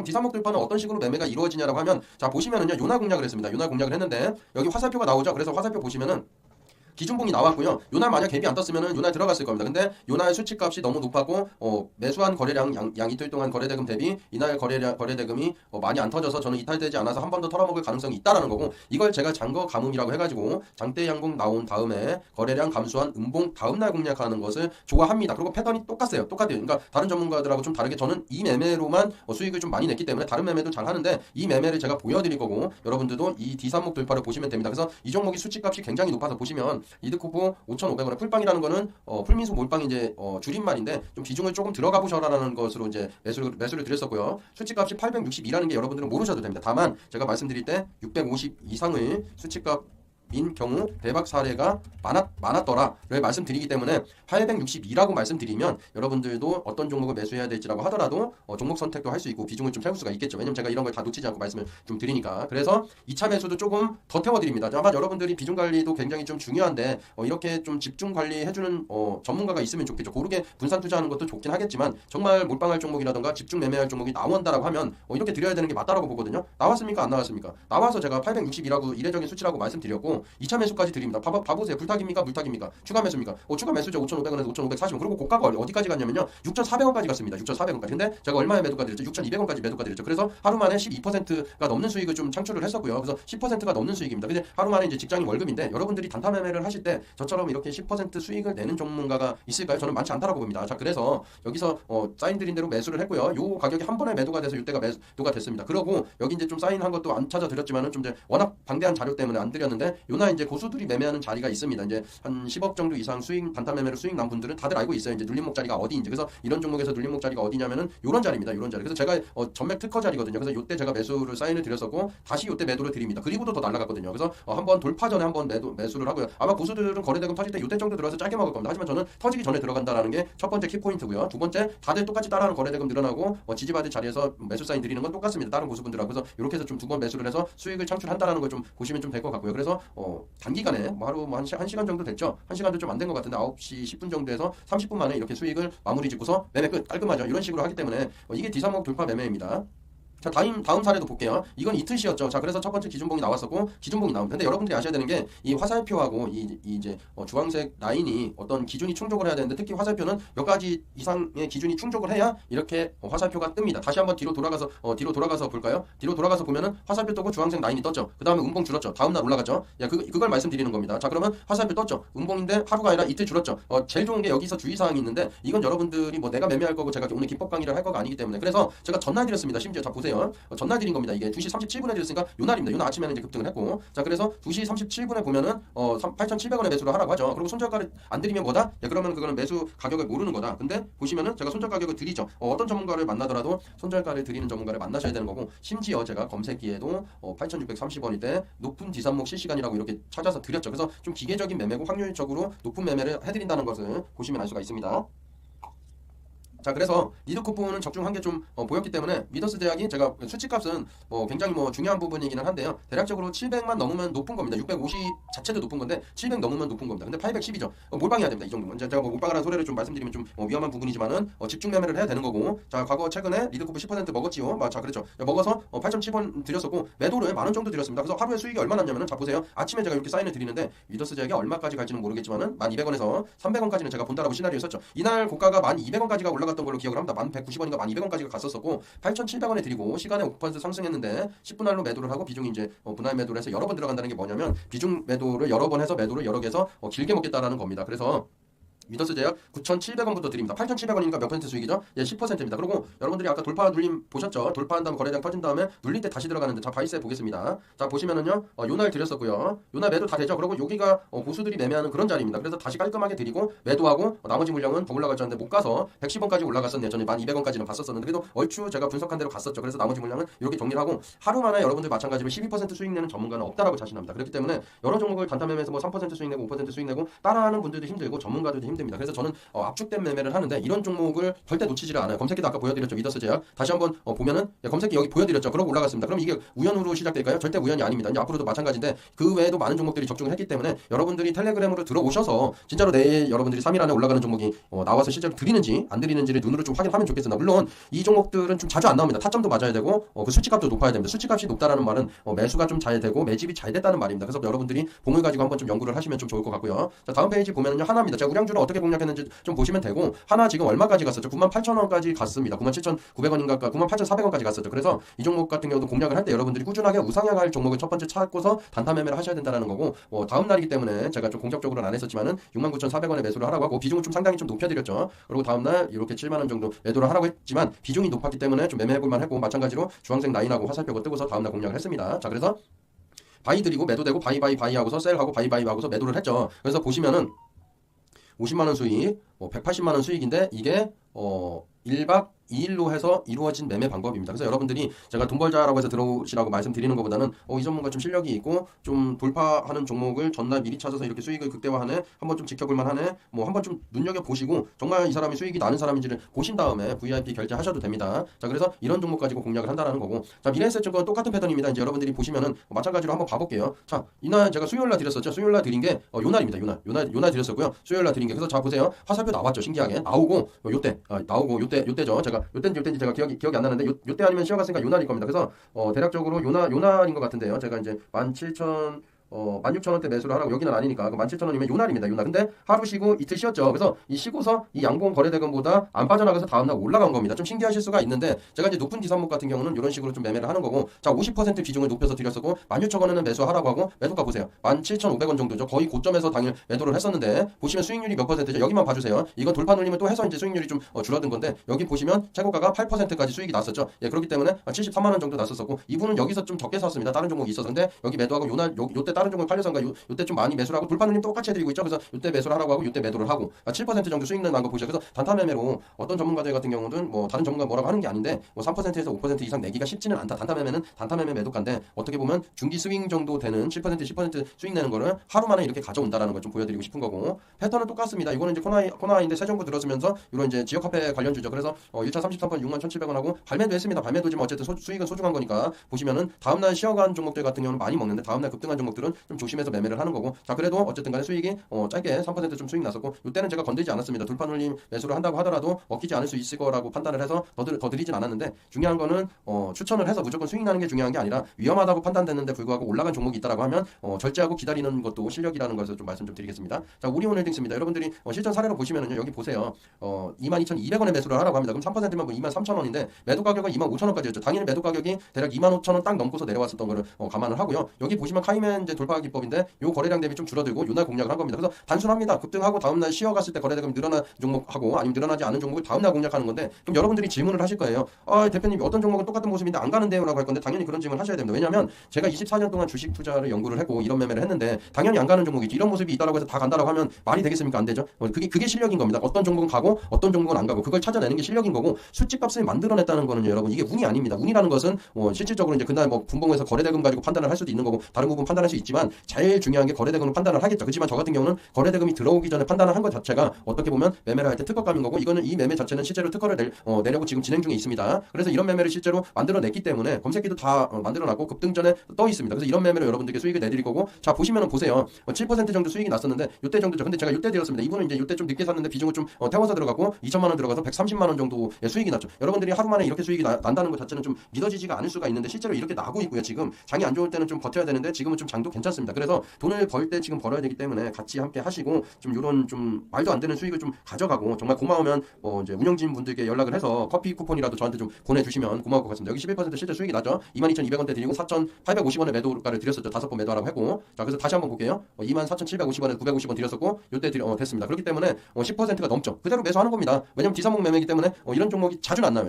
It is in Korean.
그럼 디삼목 돌파는 어떤 식으로 매매가 이루어지냐라고 하면 자 보시면은요 요날 공략을 했습니다. 요날 공략을 했는데 여기 화살표가 나오죠. 그래서 화살표 보시면은 기준봉이 나왔고요. 요날 만약 갭이 안 떴으면은 요날 들어갔을 겁니다. 근데 요날 수치값이 너무 높았고 매수한 거래량 양 이틀 동안 거래대금 대비 이날 거래대금이 많이 안 터져서 저는 이탈되지 않아서 한 번 더 털어먹을 가능성이 있다라는 거고 이걸 제가 장거 가뭄이라고 해가지고 장대 양봉 나온 다음에 거래량 감소한 음봉 다음날 공략하는 것을 좋아합니다. 그리고 패턴이 똑같아요. 그러니까 다른 전문가들하고 좀 다르게 저는 이 매매로만 수익을 좀 많이 냈기 때문에 다른 매매도 잘 하는데 이 매매를 제가 보여드릴 거고 여러분들도 이 D3목 돌파를 보시면 됩니다. 그래서 이 종목이 수치값이 굉장히 높아서 보시면 이드코프 5,500원에 풀빵이라는 거는 풀민수 몰빵이 이제 줄임말인데 좀 비중을 조금 들어가 보셔라라는 것으로 이제 매수를 드렸었고요. 수치값이 862라는 게 여러분들은 모르셔도 됩니다. 다만 제가 말씀드릴 때 650 이상의 수치값 인 경우 대박 사례가 많았더라를 말씀드리기 때문에 862라고 말씀드리면 여러분들도 어떤 종목을 매수해야 될지라고 하더라도 종목 선택도 할 수 있고 비중을 좀 채울 수가 있겠죠. 왜냐면 제가 이런 걸 다 놓치지 않고 말씀을 좀 드리니까. 그래서 2차 매수도 조금 더 태워드립니다. 아마 여러분들이 비중 관리도 굉장히 좀 중요한데 이렇게 좀 집중 관리해주는 전문가가 있으면 좋겠죠. 고르게 분산 투자하는 것도 좋긴 하겠지만 정말 몰빵할 종목이라던가 집중 매매할 종목이 나온다라고 하면 이렇게 드려야 되는 게 맞다라고 보거든요. 나왔습니까? 안 나왔습니까? 나와서 제가 862라고 이례적인 수치라고 말씀드렸고 2차 매수까지 드립니다. 봐보세요. 불탁입니까? 물탁입니까? 추가 매수입니까? 추가 매수죠. 5,500원에서 5,540원. 그리고 고가가 어디까지 갔냐면요. 6,400원까지 갔습니다. 6,400원까지. 근데 제가 얼마에 매도가 드렸죠? 6,200원까지 매도가 드렸죠. 그래서 하루 만에 12%가 넘는 수익을 좀 창출을 했었고요. 그래서 10%가 넘는 수익입니다. 근데 하루 만에 이제 직장인 월급인데 여러분들이 단타 매매를 하실 때 저처럼 이렇게 10% 수익을 내는 전문가가 있을까요? 저는 많지 않다라고 봅니다. 자, 그래서 여기서 사인 드린 대로 매수를 했고요. 요 가격이 한 번에 매도가 돼서 이때가 매도가 됐습니다. 그러고 여기 이제 좀 사인한 것도 안 찾아 드렸지만은 좀 이제 워낙 방대한 자료 때문에 안 드렸는데 요나 이제 고수들이 매매하는 자리가 있습니다. 이제 한 10억 정도 이상 수익 단타 매매로 수익 난 분들은 다들 알고 있어요. 이제 눌림목 자리가 어디인지. 그래서 이런 종목에서 눌림목 자리가 어디냐면은 요런 자리입니다. 요런 자리. 그래서 제가 전맥 특허 자리거든요. 그래서 요때 제가 매수를 사인을 드렸었고 다시 요때 매도를 드립니다. 그리고도 더 날라갔거든요. 그래서 한번 돌파 전에 한번 매수를 하고요. 아마 고수들은 거래대금 터질 때 요때 정도 들어가서 짧게 먹을 겁니다. 하지만 저는 터지기 전에 들어간다라는 게 첫 번째 키포인트고요. 두 번째 다들 똑같이 따라하는 거래대금 늘어나고 지지받을 자리에서 매수 사인 드리는 건 똑같습니다. 다른 고수분들하고. 그래서 이렇게 해서 좀 두 번 매수를 해서 수익을 창출한다라는 걸 좀 보시면 좀 될 것 같고요. 그래서 단기간에 하루 한 시간 정도 됐죠. 한 시간도 좀 안 된 것 같은데 9시 10분 정도에서 30분 만에 이렇게 수익을 마무리 짓고서 매매 끝 깔끔하죠. 이런 식으로 하기 때문에 이게 D3목 돌파 매매입니다. 자, 다음 사례도 볼게요. 이건 이틀시였죠. 자, 그래서 첫 번째 기준봉이 나왔었고 기준봉이 나옵니다. 근데 여러분들이 아셔야 되는 게 이 화살표하고 이제 주황색 라인이 어떤 기준이 충족을 해야 되는데 특히 화살표는 몇 가지 이상의 기준이 충족을 해야 이렇게 화살표가 뜹니다. 다시 한번 뒤로 돌아가서 볼까요? 뒤로 돌아가서 보면은 화살표 뜨고 주황색 라인이 떴죠. 그 다음에 음봉 줄었죠. 다음 날 올라갔죠. 그걸 말씀드리는 겁니다. 자, 그러면 화살표 떴죠. 음봉인데 하루가 아니라 이틀 줄었죠. 제일 좋은 게 여기서 주의사항이 있는데 이건 여러분들이 뭐 내가 매매할 거고 제가 오늘 기법 강의를 할 거가 아니기 때문에 그래서 제가 전날 드렸습니다. 심지어 자 보세요. 전날 드린 겁니다. 이게 2시 37분에 드렸으니까 요날입니다. 요날 아침에는 이제 급등을 했고 자 그래서 2시 37분에 보면은 8,700원에 매수를 하라고 하죠. 그리고 손절가를 안 드리면 뭐다? 그러면 그거는 매수 가격을 모르는 거다. 근데 보시면은 제가 손절 가격을 드리죠. 어떤 전문가를 만나더라도 손절가를 드리는 전문가를 만나셔야 되는 거고 심지어 제가 검색기에도 8,630원일 때 높은 디삼목 실시간이라고 이렇게 찾아서 드렸죠. 그래서 좀 기계적인 매매고 확률적으로 높은 매매를 해드린다는 것을 보시면 알 수가 있습니다. 자 그래서 리드코프는 적중한 게 좀 보였기 때문에 미더스 대학이 제가 수치값은 굉장히 중요한 부분이기는 한데요. 대략적으로 700만 넘으면 높은 겁니다. 650 자체도 높은 건데 700 넘으면 높은 겁니다. 근데 810이죠. 몰빵해야 됩니다. 이 정도면 제가 몰빵하라는 소리를 좀 말씀드리면 좀 위험한 부분이지만은 집중 매매를 해야 되는 거고 자 과거 최근에 리드코프 10% 먹었지요. 자 그렇죠. 먹어서 8.7원 드렸었고 매도를 10,000원 정도 드렸습니다. 그래서 하루에 수익이 얼마 났냐면은 자 보세요. 아침에 제가 이렇게 사인을 드리는데 미더스 대학이 얼마까지 갈지는 모르겠지만은 1,200원에서 300원까지는 제가 본다라고 시나리오 썼죠. 이날 고가가 1,200원까지가 올라갔던 걸로 기억을 합니다. 1,190원인가 1,200원까지가 갔었었고 8,700원에 드리고 시간에 5% 상승했는데 10분 할로 매도를 하고 비중이 이제 분할 매도를 해서 여러 번 들어간다는 게 뭐냐면 비중 매도를 여러 번 해서 매도를 여러 개 해서 길게 먹겠다라는 겁니다. 그래서 미더스 제약 9,700원부터 드립니다. 8,700원이니까 몇 퍼센트 수익이죠? 10%입니다. 그리고 여러분들이 아까 돌파 눌림 보셨죠? 돌파한 다음 거래량 터진 다음에 눌릴 때 다시 들어가는데 자 바이스에 보겠습니다. 자 보시면은요 요날 드렸었고요. 요날 매도 다 되죠? 그리고 여기가 고수들이 매매하는 그런 자리입니다. 그래서 다시 깔끔하게 드리고 매도하고 나머지 물량은 더 올라갈 줄 알았는데 못 가서 110원까지 올라갔었네요. 저는 1,200원까지는 갔었었는데 그래도 얼추 제가 분석한 대로 갔었죠. 그래서 나머지 물량은 이렇게 정리를 하고 하루 만에 여러분들 마찬가지로 12% 수익 내는 전문가는 없다라고 자신합니다. 그렇기 때문에 여러 종목을 단타 매매해서 3% 수익 내고 5% 수익 내고 따라하는 분들도 힘들고 전문가들도 힘듭니다. 그래서 저는 압축된 매매를 하는데 이런 종목을 절대 놓치지를 않아요. 검색기도 아까 보여드렸죠. 미더스 제약 다시 한번 보면은 검색기 여기 보여드렸죠. 그러고 올라갔습니다. 그럼 이게 우연으로 시작될까요? 절대 우연이 아닙니다. 이제 앞으로도 마찬가지인데 그 외에도 많은 종목들이 적중을 했기 때문에 여러분들이 텔레그램으로 들어오셔서 진짜로 내일 여러분들이 3일 안에 올라가는 종목이 나와서 실제로 드리는지 안 드리는지를 눈으로 좀 확인하면 좋겠습니다. 물론 이 종목들은 좀 자주 안 나옵니다. 타점도 맞아야 되고 그 수치값도 높아야 됩니다. 수치값이 높다라는 말은 매수가 좀 잘 되고 매집이 잘 됐다는 말입니다. 그래서 여러분들이 봉을 가지고 한번 좀 연구를 하시면 좀 좋을 것 같고요. 자, 다음 페이지 보면은요 하나입니다. 제가 우량주를 어떻게 공략했는지 좀 보시면 되고 하나 지금 얼마까지 갔었죠? 98,000원까지 갔습니다. 97,900원인가 98,400원까지 갔었죠. 그래서 이 종목 같은 경우도 공략을 할 때 여러분들이 꾸준하게 우상향할 종목을 첫 번째 찾고서 단타 매매를 하셔야 된다는 거고 다음 날이기 때문에 제가 좀 공격적으로는 안 했었지만은 69,400원에 매수를 하라고 하고 비중은 좀 상당히 좀 높여드렸죠. 그리고 다음 날 이렇게 7만 원 정도 매도를 하라고 했지만 비중이 높았기 때문에 좀 매매해볼만 했고 마찬가지로 주황색 라인하고 화살표가 뜨고서 다음 날 공략을 했습니다. 자, 그래서 바이 드리고 매도되고 바이 하고서 셀하고 바이 하고서 매도를 했죠. 그래서 보시면은 50만 원 수익, 180만 원 수익인데 이게 1박 2일로 해서 이루어진 매매 방법입니다. 그래서 여러분들이 제가 돈 벌자라고 해서 들어오시라고 말씀드리는 것보다는 이 전문가 좀 실력이 있고 좀 돌파하는 종목을 전날 미리 찾아서 이렇게 수익을 극대화하네, 한번 좀 지켜볼만 하네, 한번 좀 눈여겨보시고 정말 이 사람이 수익이 나는 사람인지를 보신 다음에 VIP 결제하셔도 됩니다. 자, 그래서 이런 종목 가지고 공략을 한다는 거고, 자, 미래에셋증권 똑같은 패턴입니다. 이제 여러분들이 보시면은 마찬가지로 한번 봐볼게요. 자, 이날 제가 수요일날 드렸었죠. 수요일날 드린 게 요날입니다. 요날 드렸었고요. 수요일날 드린 게, 그래서 자 보세요. 화살표 나왔죠. 신기하게 나오고 요때 나오고 요때죠. 제가 요때인지 제가 기억이 안 나는데 요때 아니면 시험 갔으니까 요날일 겁니다. 그래서 대략적으로 요날인 것 같은데요. 제가 이제 16,000원대 매수를 하라고, 여기는 아니니까 17,000원이면 요날입니다. 요날. 근데 하루 쉬고 이틀 쉬었죠. 그래서 이 쉬고서 이 양봉 거래대금보다 안 빠져나가서 다음날 올라간 겁니다. 좀 신기하실 수가 있는데 제가 이제 높은 기산목 같은 경우는 이런 식으로 좀 매매를 하는 거고, 자, 50% 비중을 높여서 드렸었고 16,000원에는 매수하라고 하고 매도가 보세요. 17,500원 정도죠. 거의 고점에서 당일 매도를 했었는데 보시면 수익률이 몇 %죠? 여기만 봐주세요. 이건 돌파 눌리면 또 해서 이제 수익률이 좀 줄어든 건데 여기 보시면 최고가가 8%까지 수익이 났었죠. 예, 그렇기 때문에 73만 원 정도 났었고 이분은 여기서 좀 적게 샀습니다. 다른 종목이 있어서. 근데 여기 매도하고 요때 다른 종목 팔려서인가 요때 좀 많이 매수를 하고 돌파 눌림 똑같이 해드리고 있죠. 그래서 요때 매수를 하라고 하고 요때 매도를 하고 7% 정도 수익 난 거 보시죠. 그래서 단타 매매로 어떤 전문가들 같은 경우는 다른 전문가 뭐라고 하는 게 아닌데 3%에서 5% 이상 내기가 쉽지는 않다. 단타 매매는 단타 매매 매도가인데 어떻게 보면 중기 스윙 정도 되는 7% 10% 수익 내는 거를 하루 만에 이렇게 가져온다라는 걸 좀 보여드리고 싶은 거고, 패턴은 똑같습니다. 이거는 이제 코나이인데 새 정부 들어서면서 이런 이제 지역 화폐 관련주죠. 그래서 1차 33번 61,700원 하고 발매도 했습니다. 발매도지만 어쨌든 수익은 소중한 거니까 보시면은 다음날 쉬어간 종목들 같은 경우는 많이 먹는데 다음날 급등한 종목들은 좀 조심해서 매매를 하는 거고, 자, 그래도 어쨌든 간에 수익이 짧게 3% 좀 수익 났었고 이때는 제가 건들지 않았습니다. 돌파 눌림 매수를 한다고 하더라도 먹히지 않을 수 있을 거라고 판단을 해서 더 드리진 않았는데, 중요한 거는 추천을 해서 무조건 수익 나는 게 중요한 게 아니라 위험하다고 판단됐는데 불구하고 올라간 종목이 있다라고 하면 절제하고 기다리는 것도 실력이라는 것을 좀 말씀 좀 드리겠습니다. 자, 우리온홀딩스입니다. 여러분들이 실전 사례로 보시면은요, 여기 보세요. 22,200원에 매수를 하라고 합니다. 그럼 3%면 23,000원인데 매도 가격은 25,000원까지였죠. 당일 매도 가격이 대략 25,000원 딱 넘고서 내려왔었던 거를 감안을 하고요. 여기 보시면 카이맨 이제 돌파 기법인데 요 거래량 대비 좀 줄어들고 요날 공략을 한 겁니다. 그래서 단순합니다. 급등하고 다음날 쉬어갔을 때 거래대금이 늘어난 종목하고 아니면 늘어나지 않은 종목을 다음날 공략하는 건데, 그럼 여러분들이 질문을 하실 거예요. 대표님 어떤 종목은 똑같은 모습인데 안 가는데요? 라고 할 건데 당연히 그런 질문을 하셔야 됩니다. 왜냐하면 제가 24년 동안 주식 투자를 연구를 했고 이런 매매를 했는데 당연히 안 가는 종목이지. 이런 모습이 있다라고 해서 다 간다라고 하면 말이 되겠습니까? 안 되죠. 그게 실력인 겁니다. 어떤 종목은 가고 어떤 종목은 안 가고 그걸 찾아내는 게 실력인 거고, 수치값을 만들어냈다는 거는 여러분 이게 운이 아닙니다. 운이라는 것은 실질적으로 이제 그날 분봉에서 거래대금 가지고 판단을 할 수도 있는 거고 다른 부분 판단할 수 있지만 제일 중요한 게 거래대금을 판단을 하겠죠. 그렇지만 저 같은 경우는 거래대금이 들어오기 전에 판단을 한 것 자체가 어떻게 보면 매매를 할 때 특허감인 거고, 이거는 이 매매 자체는 실제로 특허를 내려고 지금 진행 중에 있습니다. 그래서 이런 매매를 실제로 만들어냈기 때문에 검색기도 다 만들어놨고 급등 전에 떠 있습니다. 그래서 이런 매매로 여러분들께 수익을 내드릴 거고, 자, 보시면은 보세요. 7% 정도 수익이 났었는데 요때 정도죠. 근데 제가 요때 드렸습니다. 이분은 이제 요때 좀 늦게 샀는데 비중을 좀 태워서 들어갔고 2천만 원 들어가서 130만 원 정도의 수익이 났죠. 여러분들이 하루 만에 이렇게 수익이 난다는 것 자체는 좀 믿어지지가 않을 수가 있는데 실제로 이렇게 나고 있고요. 지금 장이 안 좋을 때는 좀 버텨야 되는데 지금은 좀 장도 괜찮습니다. 그래서 돈을 벌 때 지금 벌어야 되기 때문에 같이 함께 하시고 좀 이런 좀 말도 안 되는 수익을 좀 가져가고, 정말 고마우면 이제 운영진 분들께 연락을 해서 커피 쿠폰이라도 저한테 좀 보내주시면 고마울 것 같습니다. 여기 11% 실제 수익이 나죠. 22,200원대 드리고 4,850원에 매도가를 드렸었죠. 5번 매도하라고 했고, 자, 그래서 다시 한번 볼게요. 24,750원에 950원 드렸었고 요때 됐습니다. 그렇기 때문에 10%가 넘죠. 그대로 매수하는 겁니다. 왜냐면 기사목 매매이기 때문에 이런 종목이 자주는 안 나요.